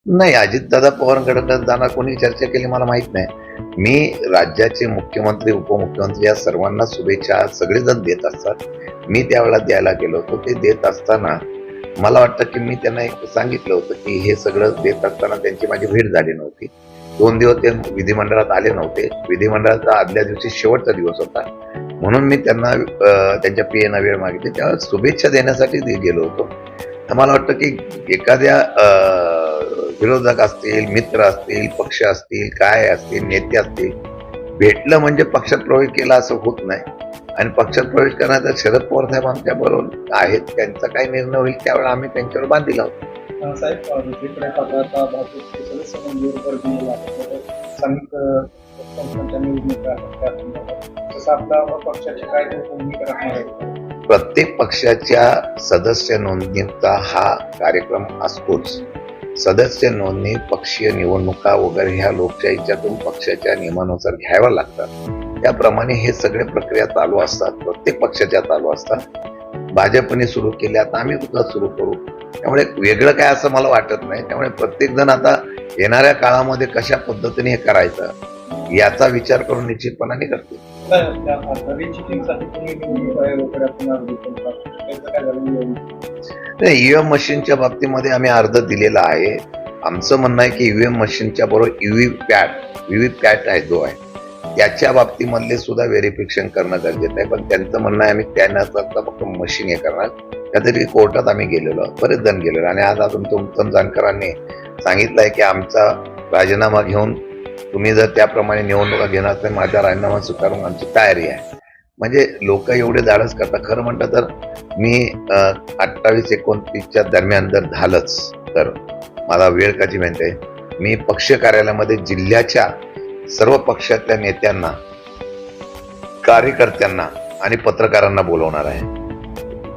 नाही, अजितदादा पवारांकडे जाणार कोणी चर्चा केली मला माहित नाही. मी राज्याचे मुख्यमंत्री, उपमुख्यमंत्री या सर्वांना शुभेच्छा सगळेजण देत असतात. मी त्यावेळेला द्यायला गेलो होतो. ते देत असताना मला वाटतं की मी त्यांना एक सांगितलं होतं की हे सगळं देत असताना त्यांची माझी भेट झाली नव्हती. 2 दिवस ते विधिमंडळात आले नव्हते. विधिमंडळाचा आदल्या दिवशी शेवटचा दिवस होता. म्हणून मी त्यांना त्यांच्या पीएना वेळ मागितली. त्यावेळेस शुभेच्छा देण्यासाठी गेलो होतो. तर मला वाटतं की एखाद्या विरोधक असतील, मित्र असतील, पक्ष असतील, काय असतील, नेते असतील, भेटलं म्हणजे पक्षात प्रवेश केला असं होत नाही. आणि पक्षात प्रवेश करण्याचा शरद पवार साहेब आमच्या बरोबर आहेत. त्यांचा काय निर्णय होईल त्यावेळेला आम्ही त्यांच्यावर बांधील आहोत. साहेब दुसरीकडे आता भाजपचे सदस्य मंजूर दिलेला आहे संयुक्त संस्थांच्या निवडणुका तसं आपल्या पक्षाची काय भूमिका राहणार आहे? प्रत्येक पक्षाच्या सदस्य नोंदणीचा हा कार्यक्रम असतोच. सदस्य नोंदणी, पक्षीय निवडणुका वगैरे ह्या लोकशाहीच्यातून पक्षाच्या नियमानुसार घ्याव्या लागतात. त्याप्रमाणे हे सगळे प्रक्रिया चालू असतात. प्रत्येक पक्षाच्या चालू असतात. भाजपने सुरू केले, आता आम्ही सुद्धा सुरू करू. त्यामुळे वेगळं काय असं मला वाटत नाही. त्यामुळे प्रत्येक जण आता येणाऱ्या काळामध्ये कशा पद्धतीने हे करायचं याचा विचार करून निश्चितपणाने करतील. ईव्हीएम मशीनच्या बाबतीमध्ये आम्ही अर्ज दिलेला आहे. आमचं म्हणणं आहे की ईव्हीएम मशीनच्या बरोबर व्हीव्हीपॅट आहे जो आहे त्याच्या बाबतीमधले सुद्धा व्हेरिफिकेशन करणं गरजेचं आहे. पण त्यांचं म्हणणं आहे आम्ही त्यांना फक्त मशीन हे करणार. त्यातरी कोर्टात आम्ही गेलेलो, बरेच जण गेलेलो. आणि आज अजून उत्तम जानकरांनी सांगितलं आहे की आमचा राजीनामा घेऊन तुम्ही जर त्याप्रमाणे निवडणुका घेणार तर माझा राजीनामा स्वीकारून आमची तयारी आहे. म्हणजे लोक एवढे धाडस करतात. खरं म्हणतं तर मी 28-29च्या दरम्यान जर झालंच तर मला वेळ कशी म्हणते, मी पक्ष कार्यालयामध्ये जिल्ह्याच्या सर्व पक्षातल्या नेत्यांना, कार्यकर्त्यांना आणि पत्रकारांना बोलवणार आहे.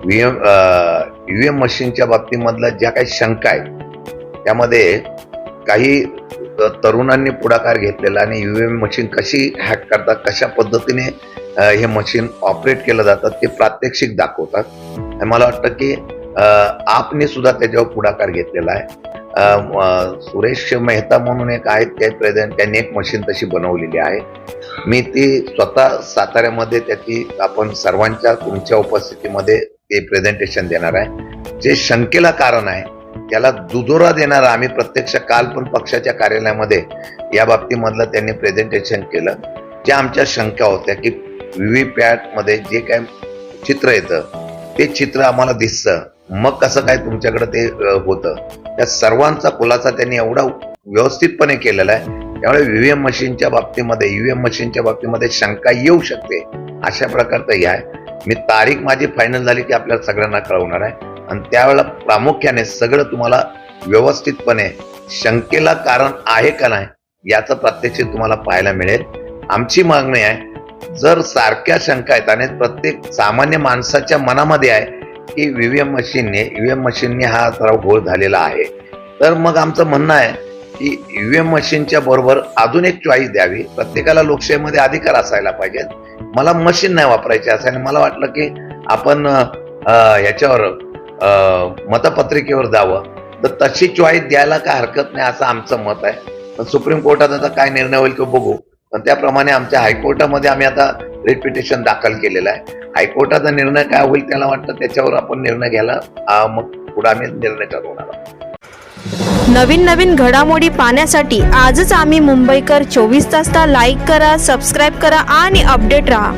ईव्हीएम मशीनच्या बाबतीमधल्या ज्या काही शंका आहेत त्यामध्ये काही तरुणांनी पुढाकार घेतलेला आणि ईव्हीएम मशीन कशी हॅक करतात, कशा पद्धतीने हे मशीन ऑपरेट केलं जातं ते प्रात्यक्षिक दाखवतात. आणि मला वाटतं की आपने सुद्धा त्याच्यावर पुढाकार घेतलेला आहे. सुरेश मेहता म्हणून एक आहेत ते प्रेझेंट, त्यांनी एक मशीन तशी बनवलेली आहे. मी ती स्वतः साताऱ्यामध्ये त्याची आपण सर्वांच्या तुमच्या उपस्थितीमध्ये ते प्रेझेंटेशन देणार आहे. जे शंकेला कारण आहे त्याला दुजोरा देणार आम्ही प्रत्यक्ष काल पण पक्षाच्या कार्यालयामध्ये या बाबतीमधलं त्यांनी प्रेझेंटेशन केलं. ज्या आमच्या शंका होत्या की व्हीव्हीपॅट मध्ये जे काय चित्र येतं ते चित्र आम्हाला दिसतं, मग कसं काय तुमच्याकडे ते होतं, त्या सर्वांचा खुलासा त्यांनी एवढा व्यवस्थितपणे केलेला आहे. त्यामुळे ईव्हीएम मशीनच्या बाबतीमध्ये शंका येऊ शकते अशा प्रकारचं हे आहे. मी तारीख माझी फायनल झाली की आपल्याला सगळ्यांना कळवणार आहे. आणि त्यावेळेला प्रामुख्याने सगळं तुम्हाला व्यवस्थितपणे शंकेला कारण आहे का नाही याचं प्रात्यक्षिक तुम्हाला पाहायला मिळेल. आमची मागणी आहे, जर सारख्या शंका आहेत आणि प्रत्येक सामान्य माणसाच्या मनामध्ये आहे की ईव्हीएम मशीनने हा सराव घोळ झालेला आहे, तर मग आमचं म्हणणं आहे की ईव्हीएम मशीनच्या बरोबर अजून एक चॉईस द्यावी. प्रत्येकाला लोकशाहीमध्ये अधिकार असायला पाहिजे. मला मशीन नाही वापरायची असं आणि मला वाटलं की आपण ह्याच्यावर मतपत्रिकेवर जावं, तर तशी चॉईस द्यायला काय हरकत नाही असं आमचं मत आहे. पण सुप्रीम कोर्टात आता काय निर्णय होईल तो बघू. पण त्याप्रमाणे आमच्या हायकोर्टामध्ये आम्ही आता रिट पिटिशन दाखल केलेलं आहे. हायकोर्टाचा निर्णय काय होईल त्याला वाटतं त्याच्यावर आपण निर्णय घ्यायला मग पुढे आम्ही निर्णय ठरवणार आहोत. नवीन घडामोडी पाहण्यासाठी आजच आम्ही मुंबईकर 24 तासला लाईक करा, सबस्क्राईब करा आणि अपडेट राहा.